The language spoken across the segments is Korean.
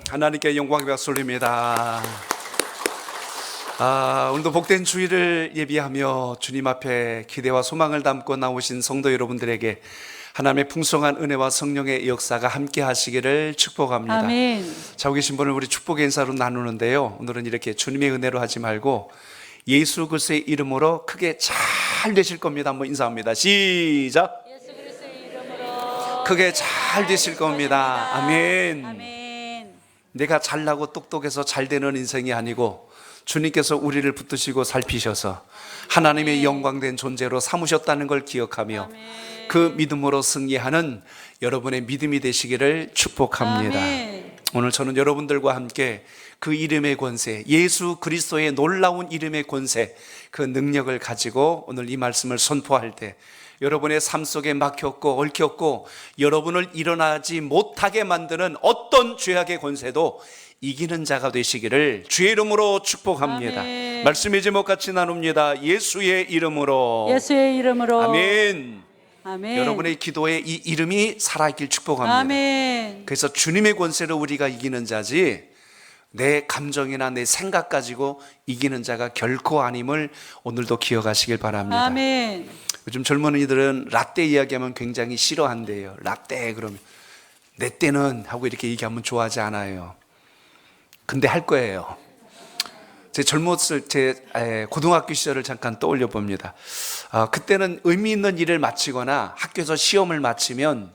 하나님께 영광의 박수 올립니다. 오늘도 복된 주일을 예비하며 주님 앞에 기대와 소망을 담고 나오신 성도 여러분들에게 하나님의 풍성한 은혜와 성령의 역사가 함께 하시기를 축복합니다. 아멘. 자고 계신 분을 우리 축복의 인사로 나누는데요, 오늘은 이렇게 주님의 은혜로 하지 말고 예수 그리스도의 이름으로 크게 잘 되실 겁니다. 한번 인사합니다. 시작. 예수 그리스도의 이름으로 크게 잘 되실 겁니다. 아멘. 아멘. 내가 잘나고 똑똑해서 잘 되는 인생이 아니고 주님께서 우리를 붙드시고 살피셔서 하나님의 영광된 존재로 삼으셨다는 걸 기억하며 그 믿음으로 승리하는 여러분의 믿음이 되시기를 축복합니다. 아멘. 오늘 저는 여러분들과 함께 그 이름의 권세, 예수 그리스도의 놀라운 이름의 권세, 그 능력을 가지고 오늘 이 말씀을 선포할 때 여러분의 삶 속에 막혔고 얽혔고 여러분을 일어나지 못하게 만드는 어떤 죄악의 권세도 이기는 자가 되시기를 주의 이름으로 축복합니다. 아멘. 말씀의 제목 같이 나눕니다. 예수의 이름으로. 예수의 이름으로 아멘. 아멘. 여러분의 기도에 이 이름이 살아있길 축복합니다. 아멘. 그래서 주님의 권세로 우리가 이기는 자지 내 감정이나 내 생각 가지고 이기는 자가 결코 아님을 오늘도 기억하시길 바랍니다. 아멘. 요즘 젊은이들은 라떼 이야기하면 굉장히 싫어한대요. 라떼 그러면 내 때는 하고 이렇게 얘기하면 좋아하지 않아요. 근데 할 거예요. 제 젊었을 제 고등학교 시절을 잠깐 떠올려 봅니다. 그때는 의미 있는 일을 마치거나 학교에서 시험을 마치면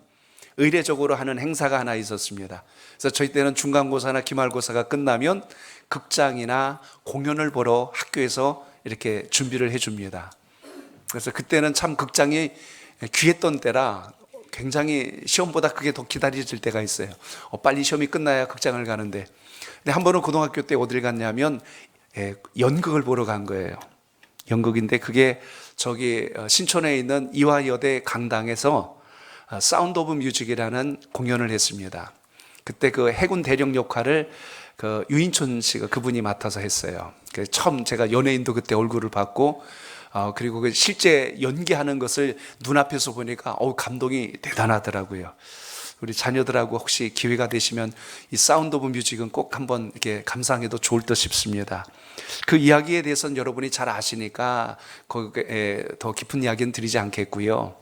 의례적으로 하는 행사가 하나 있었습니다. 그래서 저희 때는 중간고사나 기말고사가 끝나면 극장이나 공연을 보러 학교에서 이렇게 준비를 해줍니다. 그래서 그때는 참 극장이 귀했던 때라 굉장히 시험보다 그게 더 기다려질 때가 있어요. 빨리 시험이 끝나야 극장을 가는데. 근데 한 번은 고등학교 때 어딜 갔냐면 연극을 보러 간 거예요. 연극인데 그게 저기 신촌에 있는 이화여대 강당에서 사운드 오브 뮤직이라는 공연을 했습니다. 그때 그 해군 대령 역할을 그 유인촌 씨가 그분이 맡아서 했어요. 처음 제가 연예인도 그때 얼굴을 봤고 그리고 그 실제 연기하는 것을 눈앞에서 보니까 감동이 대단하더라고요. 우리 자녀들하고 혹시 기회가 되시면 이 사운드 오브 뮤직은 꼭 한번 이렇게 감상해도 좋을 듯 싶습니다. 그 이야기에 대해서는 여러분이 잘 아시니까 거기에 더 깊은 이야기는 드리지 않겠고요.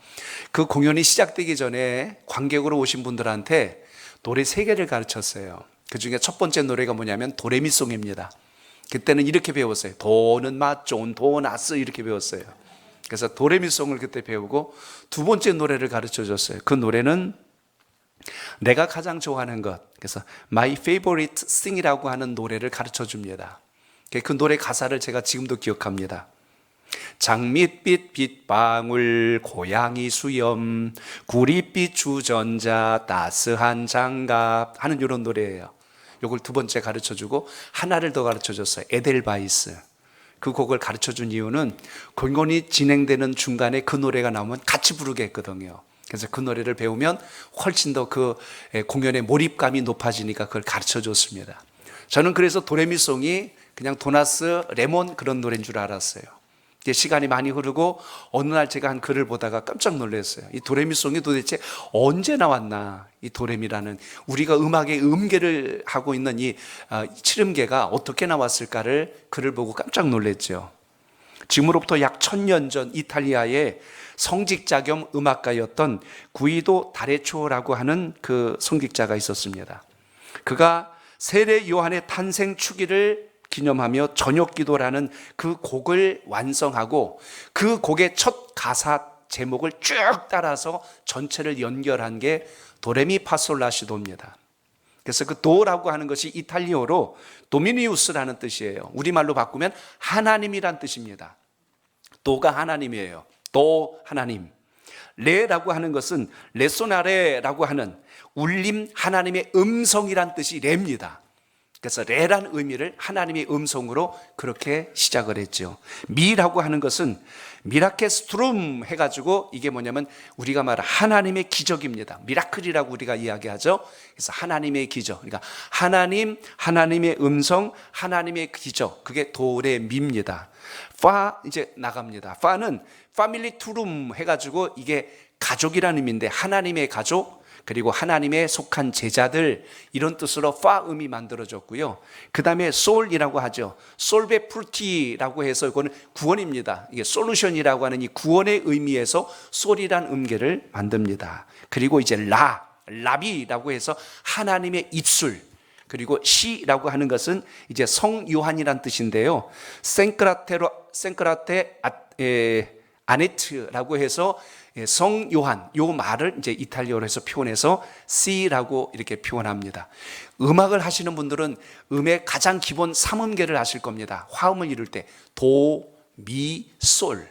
그 공연이 시작되기 전에 관객으로 오신 분들한테 노래 3개를 가르쳤어요. 그 중에 첫 번째 노래가 뭐냐면 도레미송입니다. 그때는 이렇게 배웠어요. 도는 맞존, 도나스 이렇게 배웠어요. 그래서 도레미송을 그때 배우고 두 번째 노래를 가르쳐 줬어요. 그 노래는 내가 가장 좋아하는 것, 그래서 My Favorite Thing이라고 하는 노래를 가르쳐 줍니다. 그 노래 가사를 제가 지금도 기억합니다. 장밋빛 빗방울 고양이 수염 구릿빛 주전자 따스한 장갑 하는 이런 노래예요. 이걸 두 번째 가르쳐주고 하나를 더 가르쳐줬어요. 에델바이스. 그 곡을 가르쳐준 이유는 공연이 진행되는 중간에 그 노래가 나오면 같이 부르게 했거든요. 그래서 그 노래를 배우면 훨씬 더 그 공연의 몰입감이 높아지니까 그걸 가르쳐줬습니다. 저는 그래서 도레미송이 그냥 도나스 레몬 그런 노래인 줄 알았어요. 시간이 많이 흐르고 어느 날 제가 한 글을 보다가 깜짝 놀랐어요. 이 도레미송이 도대체 언제 나왔나? 이 도레미라는 우리가 음악의 음계를 하고 있는 이 칠음계가 어떻게 나왔을까를 글을 보고 깜짝 놀랐죠. 지금으로부터 약 1000년 전 이탈리아의 성직자 겸 음악가였던 구이도 다레초라고 하는 그 성직자가 있었습니다. 그가 세례 요한의 탄생 축일을 기념하며 저녁기도라는 그 곡을 완성하고 그 곡의 첫 가사 제목을 쭉 따라서 전체를 연결한 게 도레미파솔라시도입니다. 그래서 그 도라고 하는 것이 이탈리어로 도미니우스라는 뜻이에요. 우리말로 바꾸면 하나님이란 뜻입니다. 도가 하나님이에요. 도 하나님. 레라고 하는 것은 레소나레라고 하는 울림 하나님의 음성이란 뜻이 레입니다. 그래서 레란 의미를 하나님의 음성으로 그렇게 시작을 했죠. 미라고 하는 것은 미라케스트룸 해가지고 이게 뭐냐면 우리가 말하는 하나님의 기적입니다. 미라클이라고 우리가 이야기하죠. 그래서 하나님의 기적. 그러니까 하나님, 하나님의 음성, 하나님의 기적. 그게 도레미입니다. 파 이제 나갑니다. 파는 파밀리 투룸 해가지고 이게 가족이라는 의미인데 하나님의 가족. 그리고 하나님의 속한 제자들, 이런 뜻으로 파음이 만들어졌고요. 그 다음에 솔이라고 하죠. 솔베 풀티라고 해서 이거는 구원입니다. 이게 솔루션이라고 하는 이 구원의 의미에서 솔이란 음계를 만듭니다. 그리고 이제 라비라고 해서 하나님의 입술, 그리고 시라고 하는 것은 이제 성 요한이란 뜻인데요. 생크라테 아네트라고 해서 성 요한, 요 말을 이제 이탈리아어로 해서 표현해서 C라고 이렇게 표현합니다. 음악을 하시는 분들은 음의 가장 기본 3음계를 아실 겁니다. 화음을 이룰 때 도, 미, 솔.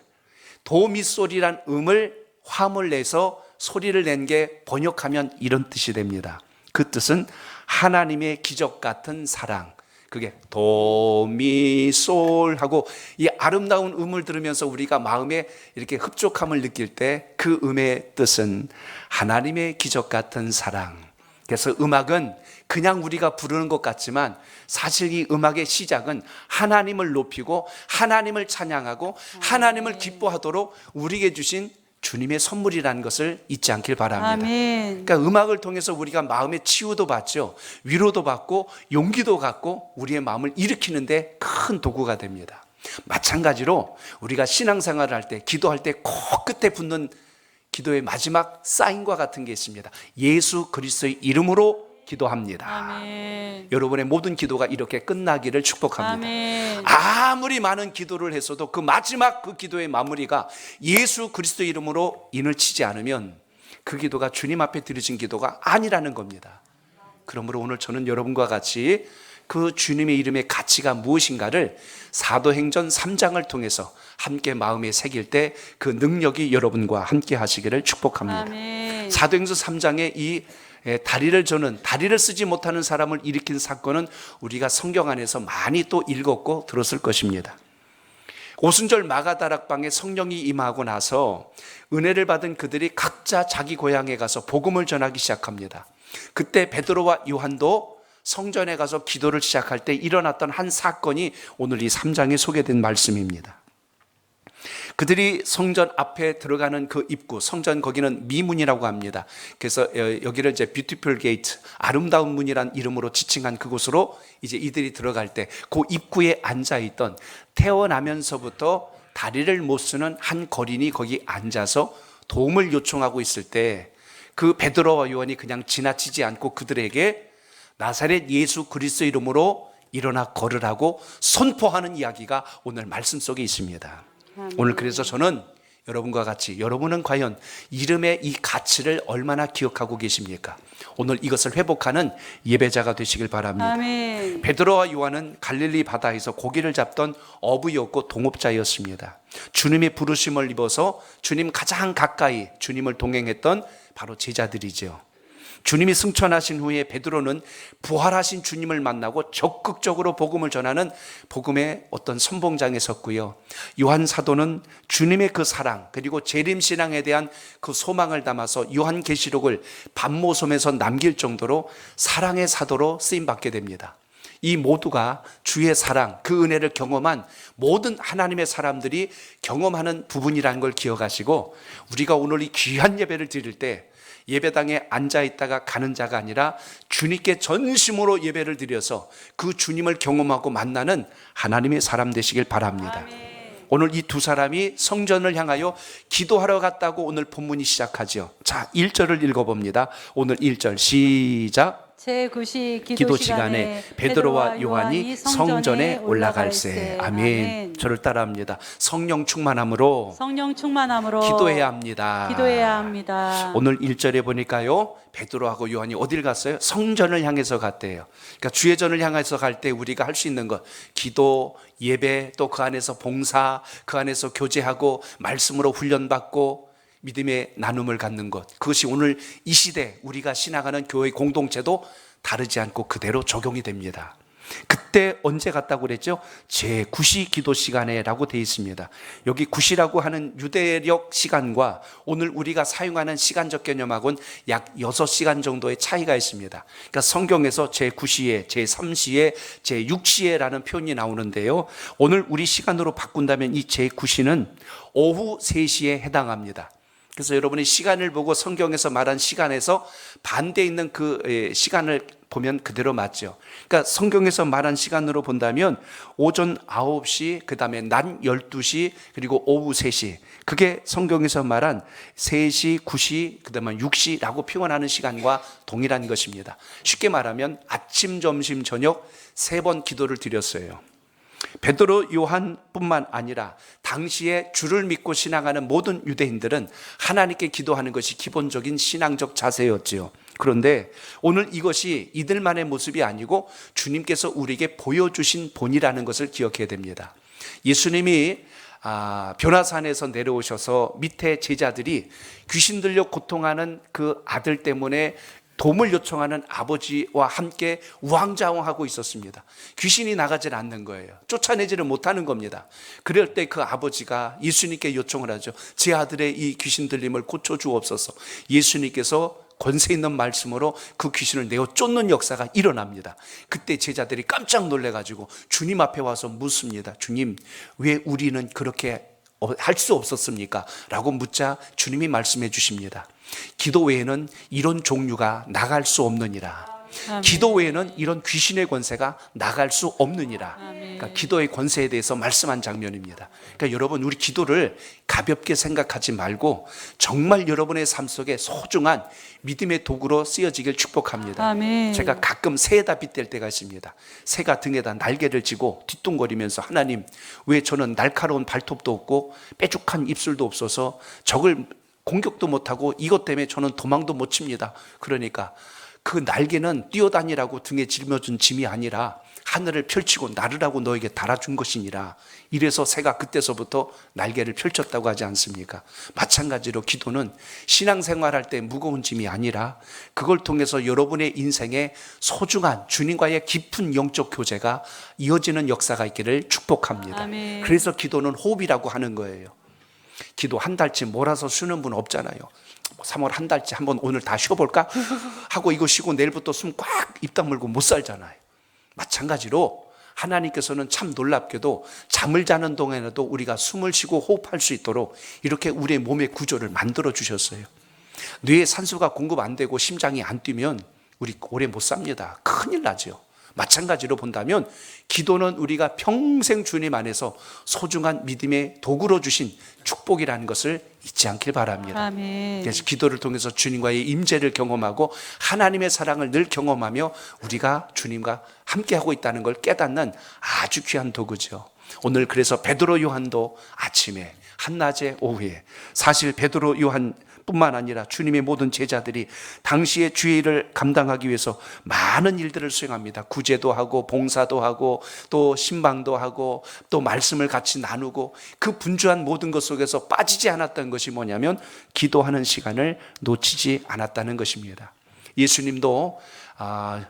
도, 미, 솔이란 음을 화음을 내서 소리를 낸 게 번역하면 이런 뜻이 됩니다. 그 뜻은 하나님의 기적 같은 사랑. 그게 도미솔 하고 이 아름다운 음을 들으면서 우리가 마음에 이렇게 흡족함을 느낄 때 그 음의 뜻은 하나님의 기적 같은 사랑. 그래서 음악은 그냥 우리가 부르는 것 같지만 사실 이 음악의 시작은 하나님을 높이고 하나님을 찬양하고 하나님을 기뻐하도록 우리에게 주신 주님의 선물이라는 것을 잊지 않길 바랍니다. 아멘. 그러니까 음악을 통해서 우리가 마음의 치유도 받죠. 위로도 받고 용기도 갖고 우리의 마음을 일으키는데 큰 도구가 됩니다. 마찬가지로 우리가 신앙생활을 할 때, 기도할 때 코끝에 붙는 기도의 마지막 사인과 같은 게 있습니다. 예수 그리스도의 이름으로 기도합니다. 아멘. 여러분의 모든 기도가 이렇게 끝나기를 축복합니다. 아멘. 아무리 많은 기도를 했어도 그 마지막 그 기도의 마무리가 예수 그리스도 이름으로 인을 치지 않으면 그 기도가 주님 앞에 드려진 기도가 아니라는 겁니다. 그러므로 오늘 저는 여러분과 같이 그 주님의 이름의 가치가 무엇인가를 사도행전 3장을 통해서 함께 마음에 새길 때 그 능력이 여러분과 함께 하시기를 축복합니다. 아멘. 사도행전 3장의 이 다리를 쓰지 못하는 사람을 일으킨 사건은 우리가 성경 안에서 많이 또 읽었고 들었을 것입니다. 오순절 마가다락방에 성령이 임하고 나서 은혜를 받은 그들이 각자 자기 고향에 가서 복음을 전하기 시작합니다. 그때 베드로와 요한도 성전에 가서 기도를 시작할 때 일어났던 한 사건이 오늘 이 3장에 소개된 말씀입니다. 그들이 성전 앞에 들어가는 그 입구, 성전 거기는 미문이라고 합니다. 그래서 여기를 이제 뷰티풀 게이트, 아름다운 문이란 이름으로 지칭한 그곳으로 이제 이들이 들어갈 때 그 입구에 앉아있던 태어나면서부터 다리를 못 쓰는 한 거린이 거기 앉아서 도움을 요청하고 있을 때 그 베드로와 요한이 그냥 지나치지 않고 그들에게 나사렛 예수 그리스도 이름으로 일어나 걸으라고 선포하는 이야기가 오늘 말씀 속에 있습니다. 오늘 그래서 저는 여러분과 같이, 여러분은 과연 이름의 이 가치를 얼마나 기억하고 계십니까? 오늘 이것을 회복하는 예배자가 되시길 바랍니다. 아멘. 베드로와 요한은 갈릴리 바다에서 고기를 잡던 어부였고 동업자였습니다. 주님의 부르심을 입어서 주님 가장 가까이 주님을 동행했던 바로 제자들이죠. 주님이 승천하신 후에 베드로는 부활하신 주님을 만나고 적극적으로 복음을 전하는 복음의 어떤 선봉장에 섰고요. 요한 사도는 주님의 그 사랑 그리고 재림신앙에 대한 그 소망을 담아서 요한계시록을 반모섬에서 남길 정도로 사랑의 사도로 쓰임받게 됩니다. 이 모두가 주의 사랑, 그 은혜를 경험한 모든 하나님의 사람들이 경험하는 부분이라는 걸 기억하시고 우리가 오늘 이 귀한 예배를 드릴 때 예배당에 앉아있다가 가는 자가 아니라 주님께 전심으로 예배를 드려서 그 주님을 경험하고 만나는 하나님의 사람 되시길 바랍니다. 오늘 이 두 사람이 성전을 향하여 기도하러 갔다고 오늘 본문이 시작하죠. 자, 1절을 읽어봅니다. 오늘 1절 시작. 제9시 기도 시간에 베드로와 요한이 성전에 올라갈새. 아멘. 저를 따라합니다. 성령 충만함으로 성령 충만함으로 기도해야 합니다. 기도해야 합니다. 오늘 1절에 보니까요, 베드로하고 요한이 어딜 갔어요? 성전을 향해서 갔대요. 그러니까 주의 전을 향해서 갈 때 우리가 할 수 있는 것, 기도, 예배, 또 그 안에서 봉사, 그 안에서 교제하고 말씀으로 훈련받고 믿음의 나눔을 갖는 것, 그것이 오늘 이 시대 우리가 신앙하는 교회 공동체도 다르지 않고 그대로 적용이 됩니다. 그때 언제 갔다고 그랬죠? 제9시 기도 시간에 라고 되어 있습니다. 여기 9시라고 하는 유대력 시간과 오늘 우리가 사용하는 시간적 개념하고는 약 6시간 정도의 차이가 있습니다. 그러니까 성경에서 제9시에, 제3시에, 제6시에 라는 표현이 나오는데요, 오늘 우리 시간으로 바꾼다면 이 제9시는 오후 3시에 해당합니다. 그래서 여러분이 시간을 보고 성경에서 말한 시간에서 반대 있는 그 시간을 보면 그대로 맞죠. 그러니까 성경에서 말한 시간으로 본다면 오전 9시, 그 다음에 낮 12시, 그리고 오후 3시. 그게 성경에서 말한 3시, 9시, 그 다음에 6시라고 표현하는 시간과 동일한 것입니다. 쉽게 말하면 아침, 점심, 저녁 3번 기도를 드렸어요. 베드로 요한뿐만 아니라 당시에 주를 믿고 신앙하는 모든 유대인들은 하나님께 기도하는 것이 기본적인 신앙적 자세였지요. 그런데 오늘 이것이 이들만의 모습이 아니고 주님께서 우리에게 보여주신 본이라는 것을 기억해야 됩니다. 예수님이 변화산에서 내려오셔서 밑에 제자들이 귀신 들려 고통하는 그 아들 때문에 도움을 요청하는 아버지와 함께 우왕좌왕하고 있었습니다. 귀신이 나가질 않는 거예요. 쫓아내지를 못하는 겁니다. 그럴 때 그 아버지가 예수님께 요청을 하죠. 제 아들의 이 귀신 들림을 고쳐주옵소서. 예수님께서 권세 있는 말씀으로 그 귀신을 내어 쫓는 역사가 일어납니다. 그때 제자들이 깜짝 놀래가지고 주님 앞에 와서 묻습니다. 주님, 왜 우리는 그렇게 할 수 없었습니까? 라고 묻자 주님이 말씀해 주십니다. 기도 외에는 이런 종류가 나갈 수 없느니라. 아멘. 기도 외에는 이런 귀신의 권세가 나갈 수 없느니라. 그러니까 기도의 권세에 대해서 말씀한 장면입니다. 그러니까 여러분, 우리 기도를 가볍게 생각하지 말고 정말 여러분의 삶 속에 소중한 믿음의 도구로 쓰여지길 축복합니다. 아멘. 제가 가끔 새에다 빗댈 때가 있습니다. 새가 등에다 날개를 지고 뒤뚱거리면서 하나님, 왜 저는 날카로운 발톱도 없고 뾰족한 입술도 없어서 적을 공격도 못하고 이것 때문에 저는 도망도 못 칩니다. 그러니까 그 날개는 뛰어다니라고 등에 짊어진 짐이 아니라 하늘을 펼치고 나르라고 너에게 달아준 것이니라. 이래서 새가 그때서부터 날개를 펼쳤다고 하지 않습니까? 마찬가지로 기도는 신앙생활할 때 무거운 짐이 아니라 그걸 통해서 여러분의 인생에 소중한 주님과의 깊은 영적 교제가 이어지는 역사가 있기를 축복합니다. 아멘. 그래서 기도는 호흡이라고 하는 거예요. 기도 한 달치 몰아서 쉬는 분 없잖아요. 3월 한 달치 한번 오늘 다 쉬어볼까? 하고 이거 쉬고 내일부터 숨 꽉 입 다물고 못 살잖아요. 마찬가지로 하나님께서는 참 놀랍게도 잠을 자는 동안에도 우리가 숨을 쉬고 호흡할 수 있도록 이렇게 우리의 몸의 구조를 만들어 주셨어요. 뇌에 산소가 공급 안 되고 심장이 안 뛰면 우리 오래 못 삽니다. 큰일 나죠. 마찬가지로 본다면 기도는 우리가 평생 주님 안에서 소중한 믿음의 도구로 주신 축복이라는 것을 잊지 않길 바랍니다. 아멘. 그래서 기도를 통해서 주님과의 임재를 경험하고 하나님의 사랑을 늘 경험하며 우리가 주님과 함께하고 있다는 걸 깨닫는 아주 귀한 도구죠. 오늘 그래서 베드로 요한도 아침에 한낮에 오후에, 사실 베드로 요한 뿐만 아니라 주님의 모든 제자들이 당시의 주의 일을 감당하기 위해서 많은 일들을 수행합니다. 구제도 하고 봉사도 하고 또 신방도 하고 또 말씀을 같이 나누고 그 분주한 모든 것 속에서 빠지지 않았던 것이 뭐냐면 기도하는 시간을 놓치지 않았다는 것입니다. 예수님도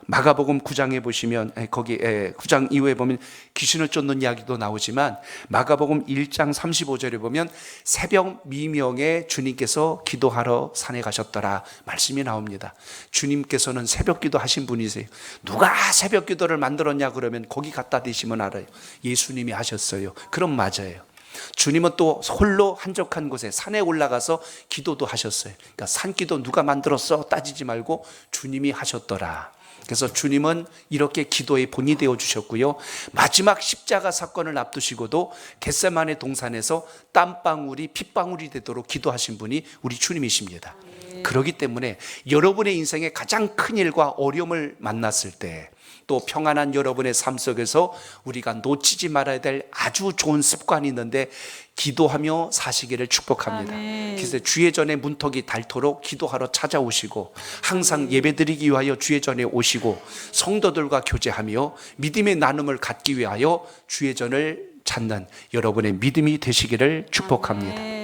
마가복음 9장에 보시면 거기 9장 이후에 보면 귀신을 쫓는 이야기도 나오지만 마가복음 1장 35절에 보면 새벽 미명에 주님께서 기도하러 산에 가셨더라 말씀이 나옵니다. 주님께서는 새벽 기도 하신 분이세요. 누가 새벽 기도를 만들었냐 그러면 거기 갖다 대시면 알아요. 예수님이 하셨어요. 그럼 맞아요. 주님은 또 홀로 한적한 곳에 산에 올라가서 기도도 하셨어요. 그러니까 산기도 누가 만들었어 따지지 말고 주님이 하셨더라. 그래서 주님은 이렇게 기도의 본이 되어 주셨고요. 마지막 십자가 사건을 앞두시고도 겟세마네 동산에서 땀방울이 핏방울이 되도록 기도하신 분이 우리 주님이십니다. 그렇기 때문에 여러분의 인생에 가장 큰 일과 어려움을 만났을 때 또 평안한 여러분의 삶 속에서 우리가 놓치지 말아야 될 아주 좋은 습관이 있는데 기도하며 사시기를 축복합니다. 아멘. 그래서 주의 전에 문턱이 닳도록 기도하러 찾아오시고 항상 예배드리기 위하여 주의 전에 오시고 성도들과 교제하며 믿음의 나눔을 갖기 위하여 주의 전을 찾는 여러분의 믿음이 되시기를 축복합니다. 아멘.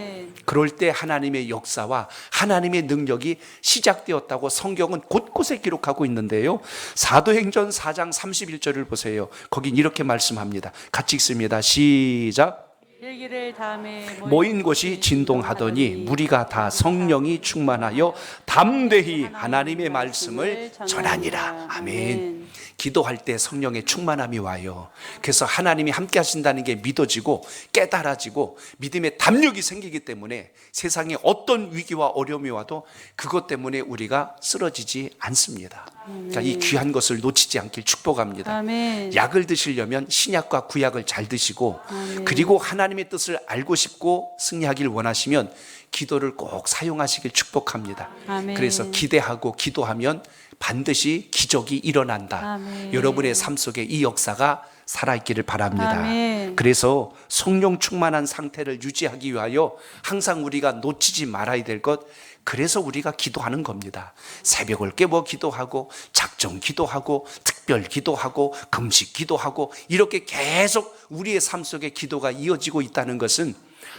그럴 때 하나님의 역사와 하나님의 능력이 시작되었다고 성경은 곳곳에 기록하고 있는데요. 사도행전 4장 31절을 보세요. 거긴 이렇게 말씀합니다. 같이 읽습니다. 시작. 일기를 다음에 모인 곳이 진동하더니 무리가 다 성령이 충만하여 담대히 하나님의 말씀을 전하니라. 아멘. 기도할 때 성령의 충만함이 와요. 그래서 하나님이 함께 하신다는 게 믿어지고 깨달아지고 믿음의 담력이 생기기 때문에 세상에 어떤 위기와 어려움이 와도 그것 때문에 우리가 쓰러지지 않습니다. 그러니까 이 귀한 것을 놓치지 않길 축복합니다. 아멘. 약을 드시려면 신약과 구약을 잘 드시고 그리고 하나님의 뜻을 알고 싶고 승리하길 원하시면 기도를 꼭 사용하시길 축복합니다. 아멘. 그래서 기대하고 기도하면 반드시 기적이 일어난다. 아멘. 여러분의 삶 속에 이 역사가 살아있기를 바랍니다. 아멘. 그래서 성령 충만한 상태를 유지하기 위하여 항상 우리가 놓치지 말아야 될 것, 그래서 우리가 기도하는 겁니다. 새벽을 깨워 기도하고 작정 기도하고 특별 기도하고 금식 기도하고 이렇게 계속 우리의 삶 속에 기도가 이어지고 있다는 것은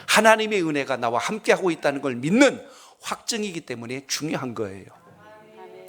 하나님의 은혜가 나와 함께하고 있다는 걸 믿는 확증이기 때문에 중요한 거예요.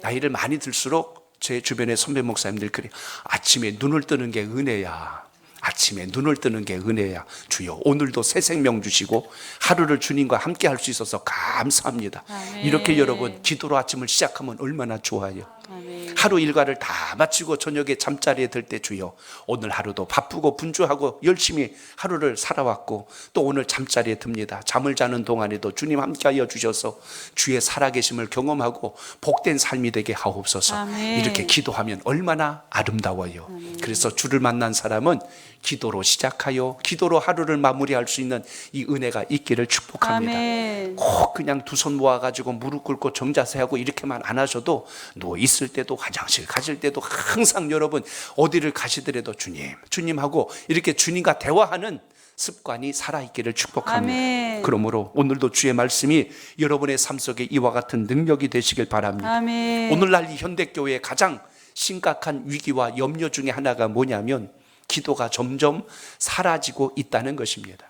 나이를 많이 들수록 제 주변의 선배 목사님들 그래, 아침에 눈을 뜨는 게 은혜야. 아침에 눈을 뜨는 게 은혜야. 주여 오늘도 새 생명 주시고 하루를 주님과 함께 할 수 있어서 감사합니다. 아멘. 이렇게 여러분 기도로 아침을 시작하면 얼마나 좋아요. 아멘. 하루 일과를 다 마치고 저녁에 잠자리에 들 때 주여 오늘 하루도 바쁘고 분주하고 열심히 하루를 살아왔고 또 오늘 잠자리에 듭니다. 잠을 자는 동안에도 주님 함께하여 주셔서 주의 살아계심을 경험하고 복된 삶이 되게 하옵소서. 아멘. 이렇게 기도하면 얼마나 아름다워요. 그래서 주를 만난 사람은 기도로 시작하여 기도로 하루를 마무리할 수 있는 이 은혜가 있기를 축복합니다. 아멘. 꼭 그냥 두 손 모아가지고 무릎 꿇고 정자세하고 이렇게만 안 하셔도 누워 있을 때도 화장실 가실 때도 항상 여러분 어디를 가시더라도 주님하고 이렇게 주님과 대화하는 습관이 살아있기를 축복합니다. 아멘. 그러므로 오늘도 주의 말씀이 여러분의 삶 속에 이와 같은 능력이 되시길 바랍니다. 아멘. 오늘날 이 현대교회의 가장 심각한 위기와 염려 중에 하나가 뭐냐면 기도가 점점 사라지고 있다는 것입니다.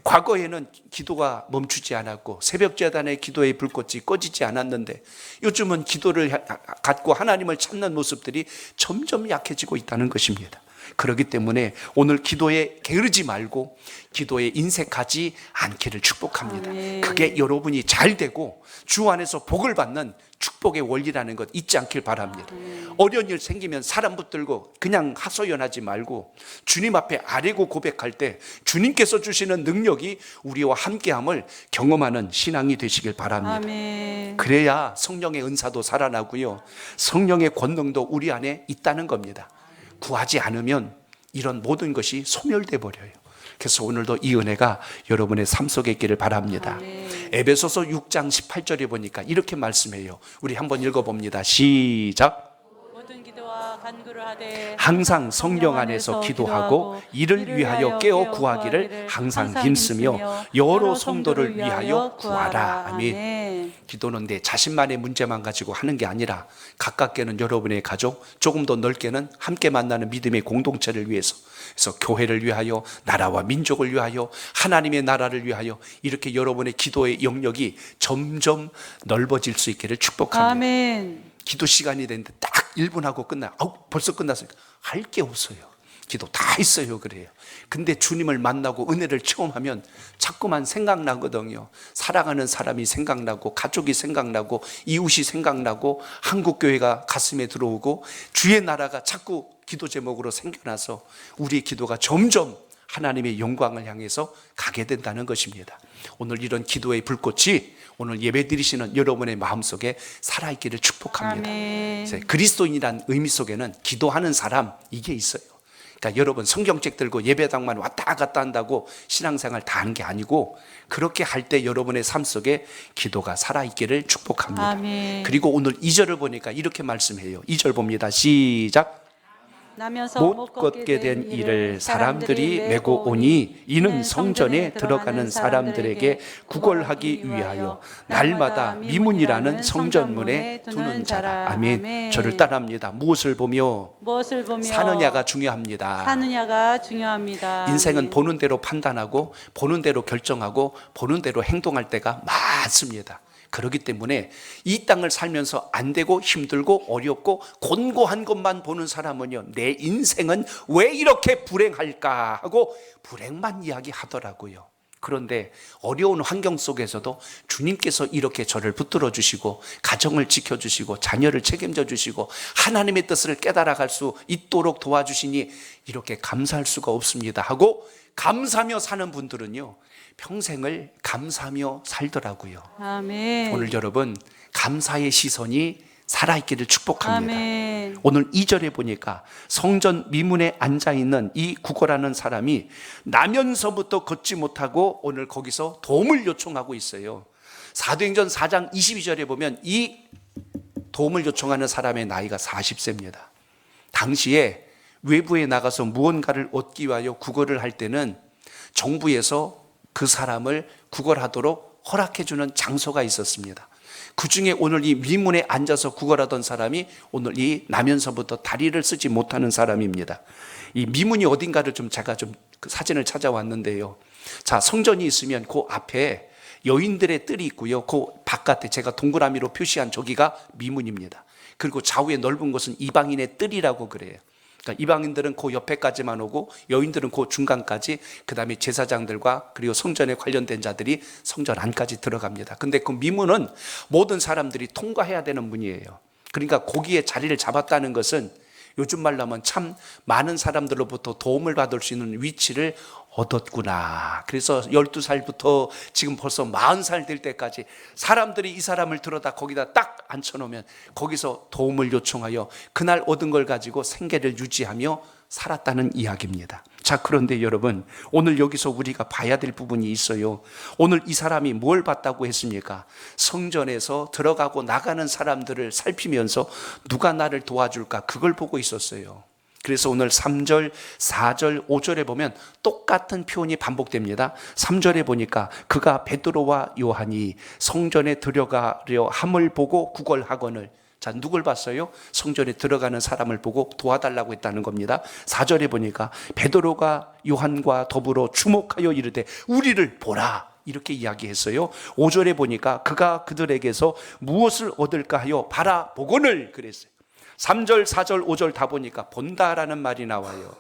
과거에는 기도가 멈추지 않았고 새벽제단의 기도의 불꽃이 꺼지지 않았는데 요즘은 기도를 갖고 하나님을 찾는 모습들이 점점 약해지고 있다는 것입니다. 그렇기 때문에 오늘 기도에 게으르지 말고 기도에 인색하지 않기를 축복합니다. 아멘. 그게 여러분이 잘 되고 주 안에서 복을 받는 축복의 원리라는 것 잊지 않길 바랍니다. 어려운 일 생기면 사람 붙들고 그냥 하소연하지 말고 주님 앞에 아뢰고 고백할 때 주님께서 주시는 능력이 우리와 함께함을 경험하는 신앙이 되시길 바랍니다. 아멘. 그래야 성령의 은사도 살아나고요, 성령의 권능도 우리 안에 있다는 겁니다. 구하지 않으면 이런 모든 것이 소멸돼 버려요. 그래서 오늘도 이 은혜가 여러분의 삶 속에 있기를 바랍니다. 아멘. 에베소서 6장 18절에 보니까 이렇게 말씀해요. 우리 한번 읽어봅니다. 시작. 모든 기도와 간구를 하되 항상 성령 안에서 기도하고 이를 위하여 깨어 구하기를 항상 힘쓰며 여러 성도를 위하여 구하라. 아멘. 기도는 내 자신만의 문제만 가지고 하는 게 아니라 가깝게는 여러분의 가족, 조금 더 넓게는 함께 만나는 믿음의 공동체를 위해서, 그래서 교회를 위하여, 나라와 민족을 위하여, 하나님의 나라를 위하여 이렇게 여러분의 기도의 영역이 점점 넓어질 수 있기를 축복합니다. 아멘. 기도 시간이 됐는데 딱 1분 하고 끝나. 벌써 끝났어요. 할 게 없어요. 기도 다 있어요. 그래요. 근데 주님을 만나고 은혜를 체험하면 자꾸만 생각나거든요. 사랑하는 사람이 생각나고 가족이 생각나고 이웃이 생각나고 한국교회가 가슴에 들어오고 주의 나라가 자꾸 기도 제목으로 생겨나서 우리의 기도가 점점 하나님의 영광을 향해서 가게 된다는 것입니다. 오늘 이런 기도의 불꽃이 오늘 예배 드리시는 여러분의 마음속에 살아있기를 축복합니다. 아멘. 그래서 그리스도인이란 의미 속에는 기도하는 사람, 이게 있어요. 그러니까 여러분 성경책 들고 예배당만 왔다 갔다 한다고 신앙생활 다 하는 게 아니고 그렇게 할 때 여러분의 삶 속에 기도가 살아있기를 축복합니다. 아멘. 그리고 오늘 2절을 보니까 이렇게 말씀해요. 2절 봅니다. 시작. 나면서 못 걷게 된 일을 사람들이 메고 오니 이는 성전에 들어가는 사람들에게 구걸하기 위하여 날마다 미문이라는 성전문에 두는 자라. 아멘. 저를 따라합니다. 무엇을 보며 무엇을 보며 사느냐가 중요합니다. 사느냐가 중요합니다. 인생은 보는 대로 판단하고 보는 대로 결정하고 보는 대로 행동할 때가 많습니다. 그렇기 때문에 이 땅을 살면서 안 되고 힘들고 어렵고 곤고한 것만 보는 사람은요, 내 인생은 왜 이렇게 불행할까 하고 불행만 이야기하더라고요. 그런데 어려운 환경 속에서도 주님께서 이렇게 저를 붙들어 주시고 가정을 지켜주시고 자녀를 책임져 주시고 하나님의 뜻을 깨달아갈 수 있도록 도와주시니 이렇게 감사할 수가 없습니다 하고 감사하며 사는 분들은요, 평생을 감사하며 살더라고요. 아멘. 오늘 여러분, 감사의 시선이 살아있기를 축복합니다. 아멘. 오늘 2절에 보니까 성전 미문에 앉아있는 이 구걸하는 사람이 나면서부터 걷지 못하고 오늘 거기서 도움을 요청하고 있어요. 사도행전 4장 22절에 보면 이 도움을 요청하는 사람의 나이가 40세입니다. 당시에 외부에 나가서 무언가를 얻기 위하여 구걸을 할 때는 정부에서 그 사람을 구걸하도록 허락해주는 장소가 있었습니다. 그 중에 오늘 이 미문에 앉아서 구걸하던 사람이 오늘 이 나면서부터 다리를 쓰지 못하는 사람입니다. 이 미문이 어딘가를 제가 그 사진을 찾아왔는데요. 자, 성전이 있으면 그 앞에 여인들의 뜰이 있고요. 그 바깥에 제가 동그라미로 표시한 저기가 미문입니다. 그리고 좌우에 넓은 곳은 이방인의 뜰이라고 그래요. 그러니까 이방인들은 그 옆에까지만 오고 여인들은 그 중간까지, 그 다음에 제사장들과 그리고 성전에 관련된 자들이 성전 안까지 들어갑니다. 근데 그 미문은 모든 사람들이 통과해야 되는 문이에요. 그러니까 거기에 자리를 잡았다는 것은 요즘 말로 하면 참 많은 사람들로부터 도움을 받을 수 있는 위치를 얻었구나. 그래서 12살부터 지금 벌써 40살 될 때까지 사람들이 이 사람을 들어다 거기다 딱 앉혀놓으면 거기서 도움을 요청하여 그날 얻은 걸 가지고 생계를 유지하며 살았다는 이야기입니다. 자, 그런데 여러분, 오늘 여기서 우리가 봐야 될 부분이 있어요. 오늘 이 사람이 뭘 봤다고 했습니까? 성전에서 들어가고 나가는 사람들을 살피면서 누가 나를 도와줄까, 그걸 보고 있었어요. 그래서 오늘 3절, 4절, 5절에 보면 똑같은 표현이 반복됩니다. 3절에 보니까 그가 베드로와 요한이 성전에 들어가려 함을 보고 구걸하거늘. 자, 누굴 봤어요? 성전에 들어가는 사람을 보고 도와달라고 했다는 겁니다. 4절에 보니까 베드로가 요한과 더불어 주목하여 이르되 우리를 보라, 이렇게 이야기했어요. 5절에 보니까 그가 그들에게서 무엇을 얻을까 하여 바라보거늘 그랬어요. 3절, 4절, 5절 다 보니까 본다라는 말이 나와요.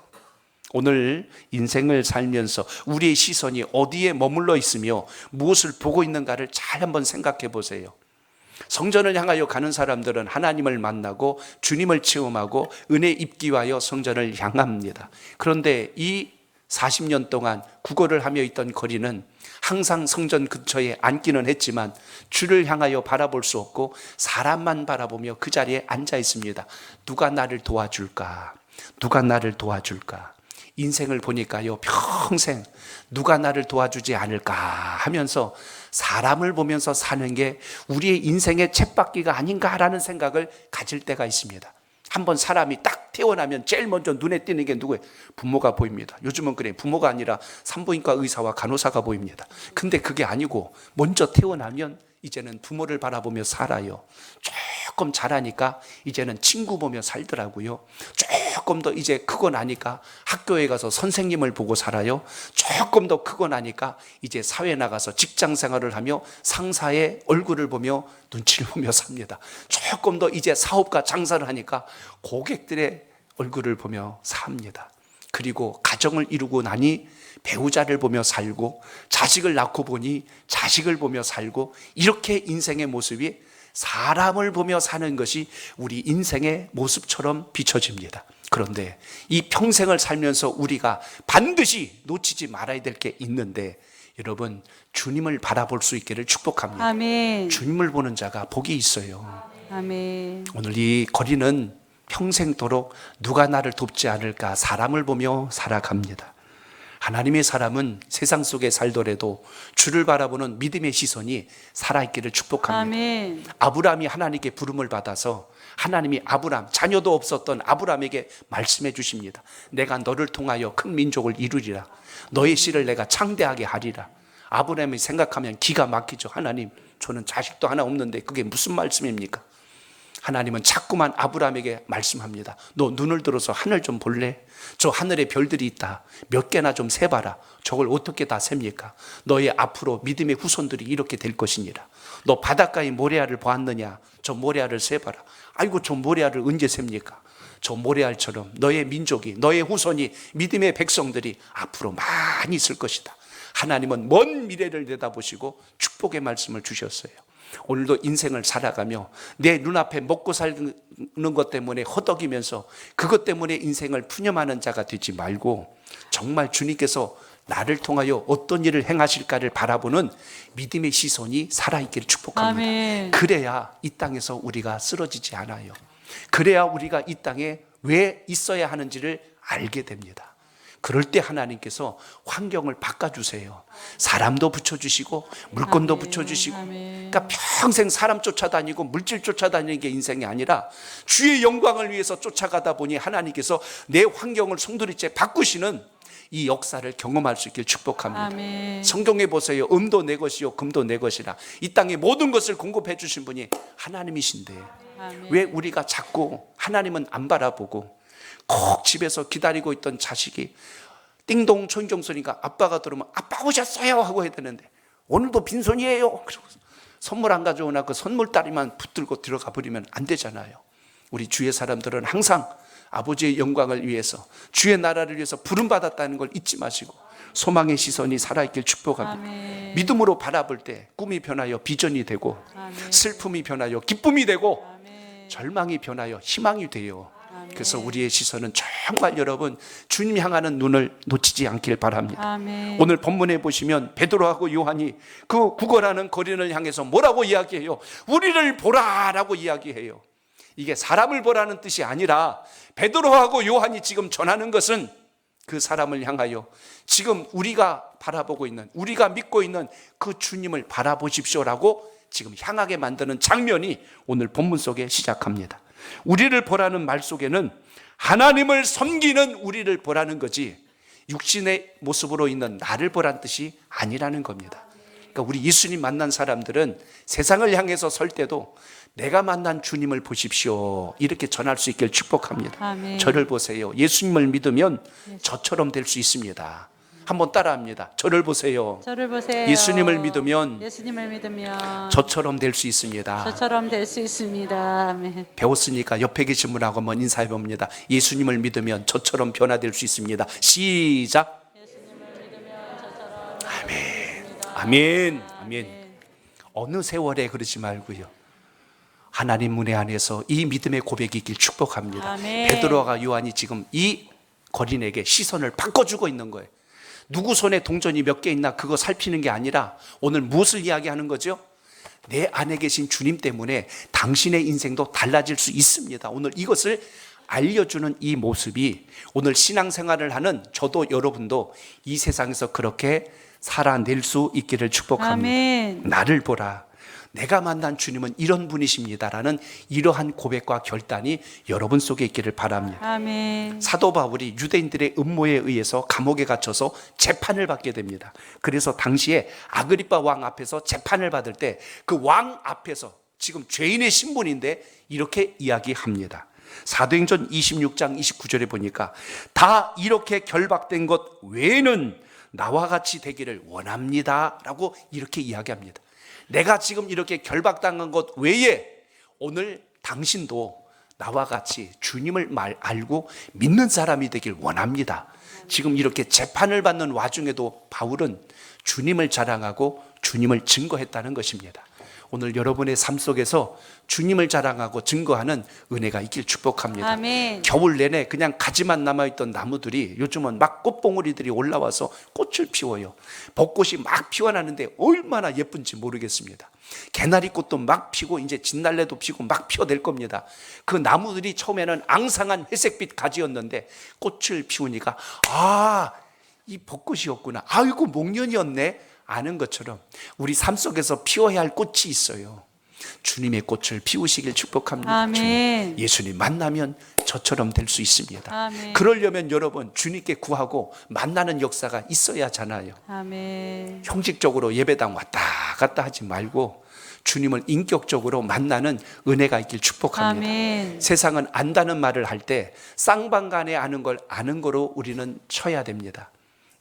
오늘 인생을 살면서 우리의 시선이 어디에 머물러 있으며 무엇을 보고 있는가를 잘 한번 생각해 보세요. 성전을 향하여 가는 사람들은 하나님을 만나고 주님을 체험하고 은혜 입기 위하여 성전을 향합니다. 그런데 이 40년 동안 구걸을 하며 있던 거리는 항상 성전 근처에 앉기는 했지만 주를 향하여 바라볼 수 없고 사람만 바라보며 그 자리에 앉아 있습니다. 누가 나를 도와줄까? 누가 나를 도와줄까? 인생을 보니까요, 평생 누가 나를 도와주지 않을까 하면서 사람을 보면서 사는 게 우리의 인생의 쳇바퀴가 아닌가라는 생각을 가질 때가 있습니다. 한번 사람이 딱 태어나면 제일 먼저 눈에 띄는 게 누구예요? 부모가 보입니다. 요즘은 그래, 부모가 아니라 산부인과 의사와 간호사가 보입니다. 근데 그게 아니고 먼저 태어나면 이제는 부모를 바라보며 살아요. 조금 자라니까 이제는 친구 보며 살더라고요. 조금 더 이제 크고 나니까 학교에 가서 선생님을 보고 살아요. 조금 더 크고 나니까 이제 사회 나가서 직장 생활을 하며 상사의 얼굴을 보며 눈치를 보며 삽니다. 조금 더 이제 사업가 장사를 하니까 고객들의 얼굴을 보며 삽니다. 그리고 가정을 이루고 나니 배우자를 보며 살고, 자식을 낳고 보니 자식을 보며 살고, 이렇게 인생의 모습이 사람을 보며 사는 것이 우리 인생의 모습처럼 비춰집니다. 그런데 이 평생을 살면서 우리가 반드시 놓치지 말아야 될 게 있는데, 여러분, 주님을 바라볼 수 있기를 축복합니다. 아멘. 주님을 보는 자가 복이 있어요. 아멘. 오늘 이 거리는 평생도록 누가 나를 돕지 않을까 사람을 보며 살아갑니다. 하나님의 사람은 세상 속에 살더라도 주를 바라보는 믿음의 시선이 살아있기를 축복합니다. 아멘. 아브라함이 하나님께 부름을 받아서 하나님이 아브라함, 자녀도 없었던 아브라함에게 말씀해 주십니다. 내가 너를 통하여 큰 민족을 이루리라. 너의 씨를 내가 창대하게 하리라. 아브라함이 생각하면 기가 막히죠. 하나님, 저는 자식도 하나 없는데 그게 무슨 말씀입니까? 하나님은 자꾸만 아브라함에게 말씀합니다. 너 눈을 들어서 하늘 좀 볼래? 저 하늘에 별들이 있다. 몇 개나 좀 세봐라. 저걸 어떻게 다 셉니까? 너의 앞으로 믿음의 후손들이 이렇게 될 것이니라. 너 바닷가의 모래알을 보았느냐? 저 모래알을 세봐라. 아이고, 저 모래알을 언제 셉니까? 저 모래알처럼 너의 민족이, 너의 후손이, 믿음의 백성들이 앞으로 많이 있을 것이다. 하나님은 먼 미래를 내다보시고 축복의 말씀을 주셨어요. 오늘도 인생을 살아가며 내 눈앞에 먹고 사는 것 때문에 허덕이면서 그것 때문에 인생을 푸념하는 자가 되지 말고, 정말 주님께서 나를 통하여 어떤 일을 행하실까를 바라보는 믿음의 시선이 살아있기를 축복합니다. 아멘. 그래야 이 땅에서 우리가 쓰러지지 않아요. 그래야 우리가 이 땅에 왜 있어야 하는지를 알게 됩니다. 그럴 때 하나님께서 환경을 바꿔주세요. 사람도 붙여주시고 물건도 아멘. 붙여주시고. 아멘. 그러니까 평생 사람 쫓아다니고 물질 쫓아다니는 게 인생이 아니라 주의 영광을 위해서 쫓아가다 보니 하나님께서 내 환경을 송두리째 바꾸시는 이 역사를 경험할 수 있길 축복합니다. 아멘. 성경에 보세요. 음도 내 것이요 금도 내 것이라. 이 땅의 모든 것을 공급해 주신 분이 하나님이신데 아멘. 왜 우리가 자꾸 하나님은 안 바라보고 꼭 집에서 기다리고 있던 자식이 띵동 초인종 소리가 아빠가 들으면 아빠 오셨어요 하고 해야 되는데 오늘도 빈손이에요. 그러고 선물 안 가져오나 그 선물 따리만 붙들고 들어가 버리면 안 되잖아요. 우리 주의 사람들은 항상 아버지의 영광을 위해서, 주의 나라를 위해서 부름받았다는 걸 잊지 마시고 소망의 시선이 살아있길 축복합니다. 아멘. 믿음으로 바라볼 때 꿈이 변하여 비전이 되고, 아멘. 슬픔이 변하여 기쁨이 되고, 아멘. 절망이 변하여 희망이 돼요. 아멘. 그래서 우리의 시선은 정말 여러분 주님 향하는 눈을 놓치지 않길 바랍니다. 아멘. 오늘 본문에 보시면 베드로하고 요한이 그 구걸하는 거린을 향해서 뭐라고 이야기해요? 우리를 보라라고 이야기해요. 이게 사람을 보라는 뜻이 아니라 베드로하고 요한이 지금 전하는 것은 그 사람을 향하여 지금 우리가 바라보고 있는, 우리가 믿고 있는 그 주님을 바라보십시오라고 지금 향하게 만드는 장면이 오늘 본문 속에 시작합니다. 우리를 보라는 말 속에는 하나님을 섬기는 우리를 보라는 거지 육신의 모습으로 있는 나를 보라는 뜻이 아니라는 겁니다. 그러니까 우리 예수님 만난 사람들은 세상을 향해서 설 때도 내가 만난 주님을 보십시오 이렇게 전할 수 있길 축복합니다. 아멘. 저를 보세요. 예수님을 믿으면 저처럼 될 수 있습니다. 한번 따라합니다. 저를 보세요. 저를 보세요. 예수님을 믿으면 예수님을 믿으면 저처럼 될 수 있습니다. 저처럼 될 수 있습니다. 아멘. 배웠으니까 옆에 계신 분하고 한번 인사해 봅니다. 예수님을 믿으면 저처럼 변화될 수 있습니다. 시작. 아멘. 아멘. 아멘. 어느 세월에 그러지 말고요. 하나님 문에 안에서 이 믿음의 고백이 있길 축복합니다. 아멘. 베드로와 요한이 지금 이 거린에게 시선을 바꿔주고 있는 거예요. 누구 손에 동전이 몇 개 있나 그거 살피는 게 아니라 오늘 무엇을 이야기하는 거죠? 내 안에 계신 주님 때문에 당신의 인생도 달라질 수 있습니다. 오늘 이것을 알려주는 이 모습이 오늘 신앙생활을 하는 저도 여러분도 이 세상에서 그렇게 살아낼 수 있기를 축복합니다. 아멘. 나를 보라. 내가 만난 주님은 이런 분이십니다라는 이러한 고백과 결단이 여러분 속에 있기를 바랍니다. 아멘. 사도 바울이 유대인들의 음모에 의해서 감옥에 갇혀서 재판을 받게 됩니다. 그래서 당시에 아그리빠 왕 앞에서 재판을 받을 때 그 왕 앞에서 지금 죄인의 신분인데 이렇게 이야기합니다. 사도행전 26장 29절에 보니까 다 이렇게 결박된 것 외에는 나와 같이 되기를 원합니다 라고 이렇게 이야기합니다. 내가 지금 이렇게 결박당한 것 외에 오늘 당신도 나와 같이 주님을 알고 믿는 사람이 되길 원합니다. 지금 이렇게 재판을 받는 와중에도 바울은 주님을 자랑하고 주님을 증거했다는 것입니다. 오늘 여러분의 삶 속에서 주님을 자랑하고 증거하는 은혜가 있길 축복합니다. 아멘. 겨울 내내 그냥 가지만 남아있던 나무들이 요즘은 막 꽃봉오리들이 올라와서 꽃을 피워요. 벚꽃이 막 피어나는데 얼마나 예쁜지 모르겠습니다. 개나리꽃도 막 피고 이제 진달래도 피고 막 피어낼 겁니다. 그 나무들이 처음에는 앙상한 회색빛 가지였는데 꽃을 피우니까 이 벚꽃이었구나. 아이고 목련이었네. 아는 것처럼 우리 삶 속에서 피워야 할 꽃이 있어요. 주님의 꽃을 피우시길 축복합니다. 아멘. 예수님 만나면 저처럼 될 수 있습니다. 아멘. 그러려면 여러분 주님께 구하고 만나는 역사가 있어야 하잖아요. 아멘. 형식적으로 예배당 왔다 갔다 하지 말고 주님을 인격적으로 만나는 은혜가 있길 축복합니다. 아멘. 세상은 안다는 말을 할 때 쌍방간에 아는 걸 아는 거로 우리는 쳐야 됩니다.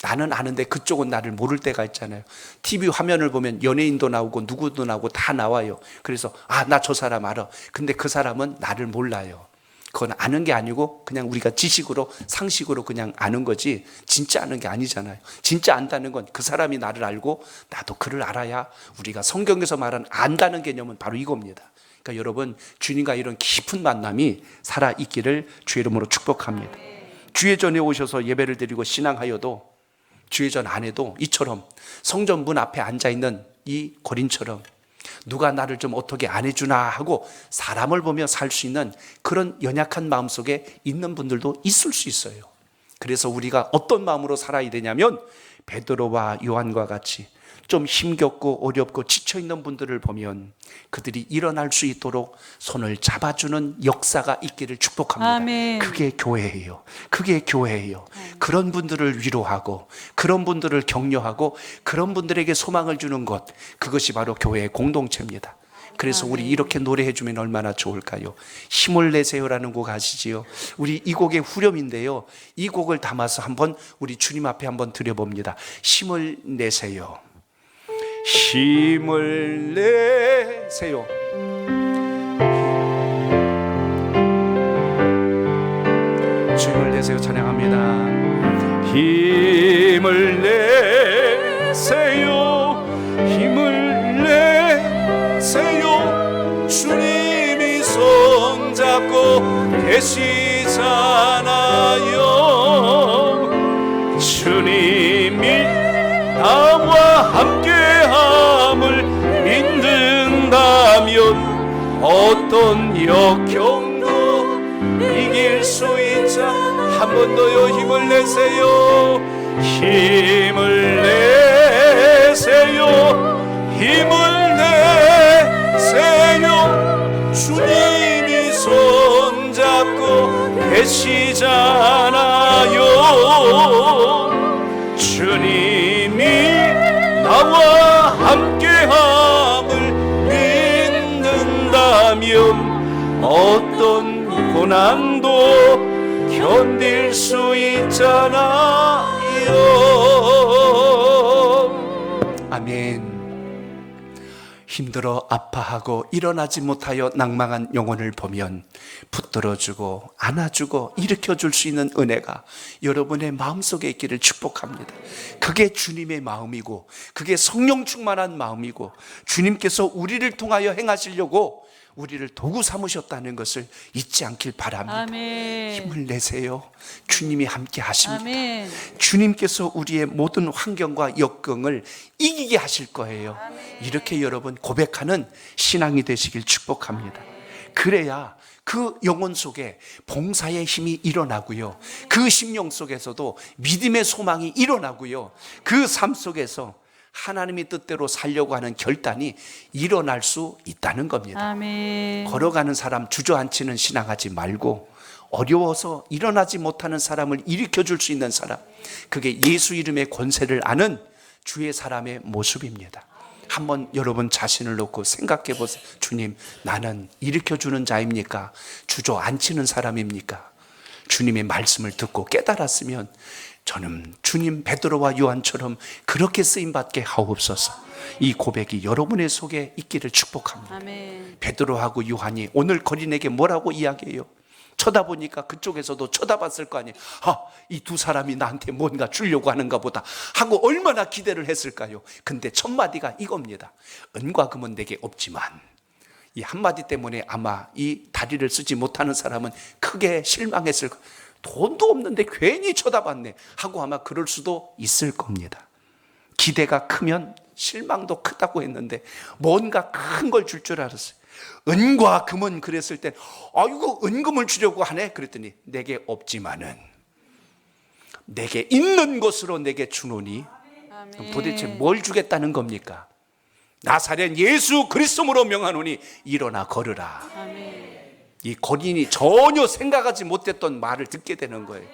나는 아는데 그쪽은 나를 모를 때가 있잖아요. TV 화면을 보면 연예인도 나오고 누구도 나오고 다 나와요. 그래서 나 저 사람 알아. 근데 그 사람은 나를 몰라요. 그건 아는 게 아니고 그냥 우리가 지식으로 상식으로 그냥 아는 거지 진짜 아는 게 아니잖아요. 진짜 안다는 건 그 사람이 나를 알고 나도 그를 알아야, 우리가 성경에서 말하는 안다는 개념은 바로 이겁니다. 그러니까 여러분, 주님과 이런 깊은 만남이 살아있기를 주의 이름으로 축복합니다. 주의 전에 오셔서 예배를 드리고 신앙하여도 주의 전 안 해도 이처럼 성전 문 앞에 앉아있는 이 고린처럼 누가 나를 좀 어떻게 안 해주나 하고 사람을 보며 살 수 있는 그런 연약한 마음 속에 있는 분들도 있을 수 있어요. 그래서 우리가 어떤 마음으로 살아야 되냐면, 베드로와 요한과 같이 좀 힘겹고 어렵고 지쳐있는 분들을 보면 그들이 일어날 수 있도록 손을 잡아주는 역사가 있기를 축복합니다. 아멘. 그게 교회예요. 그게 교회예요. 그런 분들을 위로하고 그런 분들을 격려하고 그런 분들에게 소망을 주는 것, 그것이 바로 교회의 공동체입니다. 그래서 우리 이렇게 노래해 주면 얼마나 좋을까요? 힘을 내세요라는 곡 아시지요? 우리 이 곡의 후렴인데요, 이 곡을 담아서 한번 우리 주님 앞에 한번 드려봅니다. 힘을 내세요. 힘을 내세요. 주님을 내세요 찬양합니다. 힘을 내세요. 힘을 내세요. 주님이 손잡고 계시잖아요. 주님이 나와 함께함을 믿는다면 어떤 역경도 이길 수 있자. 한 번 더요. 힘을 내세요. 힘을 내세요. 힘을 내세요. 주님이 손잡고 계시잖아요. 주님이 나와 함께함을 믿는다면 어떤 고난도 견딜 수 있잖아요. 아멘. 힘들어 아파하고 일어나지 못하여 낭망한 영혼을 보면 붙들어주고 안아주고 일으켜줄 수 있는 은혜가 여러분의 마음속에 있기를 축복합니다. 그게 주님의 마음이고 그게 성령 충만한 마음이고 주님께서 우리를 통하여 행하시려고 우리를 도구 삼으셨다는 것을 잊지 않길 바랍니다. 아멘. 힘을 내세요. 주님이 함께 하십니다. 아멘. 주님께서 우리의 모든 환경과 역경을 이기게 하실 거예요. 이렇게 여러분 고백하는 신앙이 되시길 축복합니다. 그래야 그 영혼 속에 봉사의 힘이 일어나고요, 그 심령 속에서도 믿음의 소망이 일어나고요, 그 삶 속에서 하나님의 뜻대로 살려고 하는 결단이 일어날 수 있다는 겁니다. 아멘. 걸어가는 사람 주저앉히는 신앙하지 말고 어려워서 일어나지 못하는 사람을 일으켜줄 수 있는 사람, 그게 예수 이름의 권세를 아는 주의 사람의 모습입니다. 한번 여러분 자신을 놓고 생각해 보세요. 주님, 나는 일으켜주는 자입니까? 주저앉히는 사람입니까? 주님의 말씀을 듣고 깨달았으면 저는 주님 베드로와 요한처럼 그렇게 쓰임받게 하옵소서. 이 고백이 여러분의 속에 있기를 축복합니다. 아멘. 베드로하고 요한이 오늘 거린에게 뭐라고 이야기해요? 쳐다보니까 그쪽에서도 쳐다봤을 거 아니에요. 이 두 사람이 나한테 뭔가 주려고 하는가 보다 하고 얼마나 기대를 했을까요? 근데 첫 마디가 이겁니다. 은과 금은 내게 없지만, 이 한마디 때문에 아마 이 다리를 쓰지 못하는 사람은 크게 실망했을 거예요. 돈도 없는데 괜히 쳐다봤네 하고 아마 그럴 수도 있을 겁니다. 기대가 크면 실망도 크다고 했는데 뭔가 큰 걸 줄 줄 알았어요. 은과 금은 그랬을 땐 이거 은금을 주려고 하네 그랬더니 내게 없지만은 내게 있는 것으로 내게 주노니. 아멘. 도대체 뭘 주겠다는 겁니까? 나사렛 예수 그리스도로 명하노니 일어나 걸으라. 아멘. 이 거린이 전혀 생각하지 못했던 말을 듣게 되는 거예요.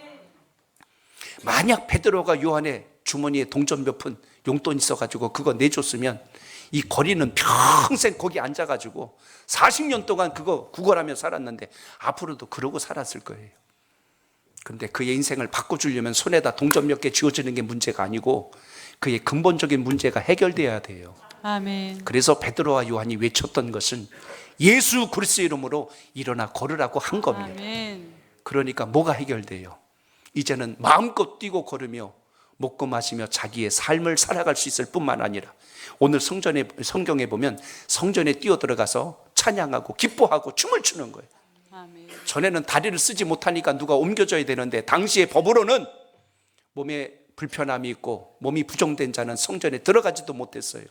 만약 베드로가 요한의 주머니에 동전 몇 푼 용돈 있어가지고 그거 내줬으면 이 거리는 평생 거기 앉아가지고 40년 동안 그거 구걸하며 살았는데 앞으로도 그러고 살았을 거예요. 근데 그의 인생을 바꿔주려면 손에다 동전 몇 개 쥐어주는 게 문제가 아니고 그의 근본적인 문제가 해결돼야 돼요. 아멘. 그래서 베드로와 요한이 외쳤던 것은 예수 그리스도의 이름으로 일어나 걸으라고 한 겁니다. 아멘. 그러니까 뭐가 해결돼요? 이제는 마음껏 뛰고 걸으며 먹고 마시며 자기의 삶을 살아갈 수 있을 뿐만 아니라 오늘 성경에 보면 성전에 뛰어들어가서 찬양하고 기뻐하고 춤을 추는 거예요. 아멘. 전에는 다리를 쓰지 못하니까 누가 옮겨줘야 되는데 당시의 법으로는 몸에 불편함이 있고 몸이 부정된 자는 성전에 들어가지도 못했어요.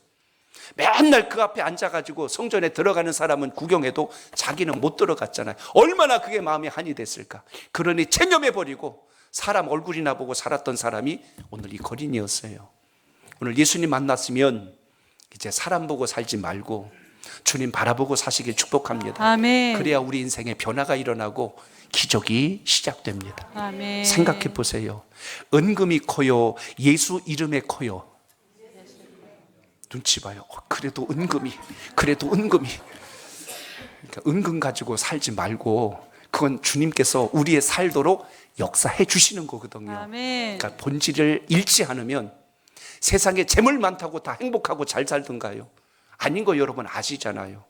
맨날 그 앞에 앉아가지고 성전에 들어가는 사람은 구경해도 자기는 못 들어갔잖아요. 얼마나 그게 마음에 한이 됐을까. 그러니 체념해버리고 사람 얼굴이나 보고 살았던 사람이 오늘 이 거린이었어요. 오늘 예수님 만났으면 이제 사람 보고 살지 말고 주님 바라보고 사시길 축복합니다. 아멘. 그래야 우리 인생에 변화가 일어나고 기적이 시작됩니다. 아멘. 생각해 보세요. 은금이 커요? 예수 이름에 커요? 눈치 봐요. 그래도 은금이. 그러니까 은금 가지고 살지 말고 그건 주님께서 우리의 살도록 역사해 주시는 거거든요. 아멘. 그러니까 본질을 잃지 않으면 세상에 재물 많다고 다 행복하고 잘 살던가요? 아닌 거 여러분 아시잖아요.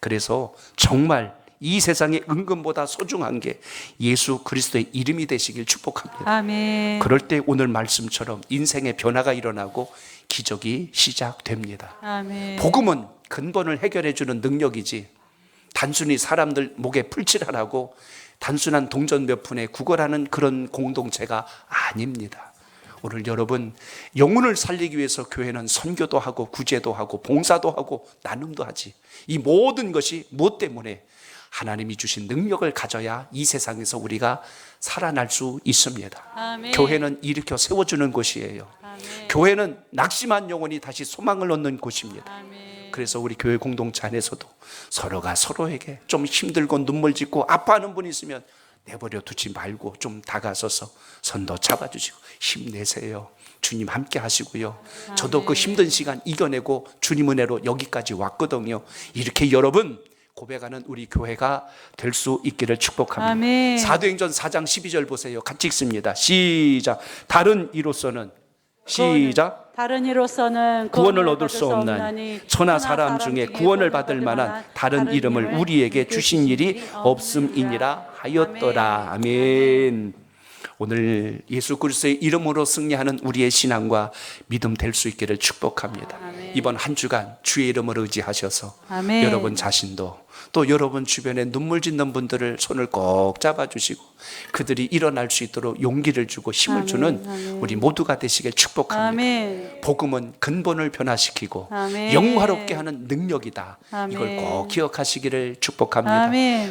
그래서 정말 이 세상에 은금보다 소중한 게 예수 그리스도의 이름이 되시길 축복합니다. 아멘. 그럴 때 오늘 말씀처럼 인생의 변화가 일어나고 기적이 시작됩니다. 아멘. 복음은 근본을 해결해 주는 능력이지 단순히 사람들 목에 풀칠하라고 단순한 동전 몇 푼에 구걸하는 그런 공동체가 아닙니다. 오늘 여러분 영혼을 살리기 위해서 교회는 선교도 하고 구제도 하고 봉사도 하고 나눔도 하지. 이 모든 것이 무엇 때문에? 하나님이 주신 능력을 가져야 이 세상에서 우리가 살아날 수 있습니다. 아멘. 교회는 일으켜 세워주는 곳이에요. 아멘. 교회는 낙심한 영혼이 다시 소망을 얻는 곳입니다. 아멘. 그래서 우리 교회 공동체 안에서도 서로가 서로에게 좀 힘들고 눈물 짓고 아파하는 분이 있으면 내버려 두지 말고 좀 다가서서 손도 잡아주시고 힘내세요. 주님 함께 하시고요. 저도 그 힘든 시간 이겨내고 주님 은혜로 여기까지 왔거든요. 이렇게 여러분 고백하는 우리 교회가 될 수 있기를 축복합니다. 아멘. 사도행전 4장 12절 보세요. 같이 읽습니다. 시작. 다른 이로서는 시작. 다른 이로서는 구원을 얻을 수 없나니 천하 사람 중에 구원을 받을 만한 다른 이름을 우리에게 주신 일이 없음이니라 하였더라. 아멘. 오늘 예수 그리스도의 이름으로 승리하는 우리의 신앙과 믿음 될 수 있기를 축복합니다. 아멘. 이번 한 주간 주의 이름을 의지하셔서 아멘. 여러분 자신도 또 여러분 주변에 눈물 짓는 분들을 손을 꼭 잡아주시고 그들이 일어날 수 있도록 용기를 주고 힘을 아멘. 주는 아멘. 우리 모두가 되시길 축복합니다. 아멘. 복음은 근본을 변화시키고 아멘. 영화롭게 하는 능력이다. 아멘. 이걸 꼭 기억하시기를 축복합니다. 아멘.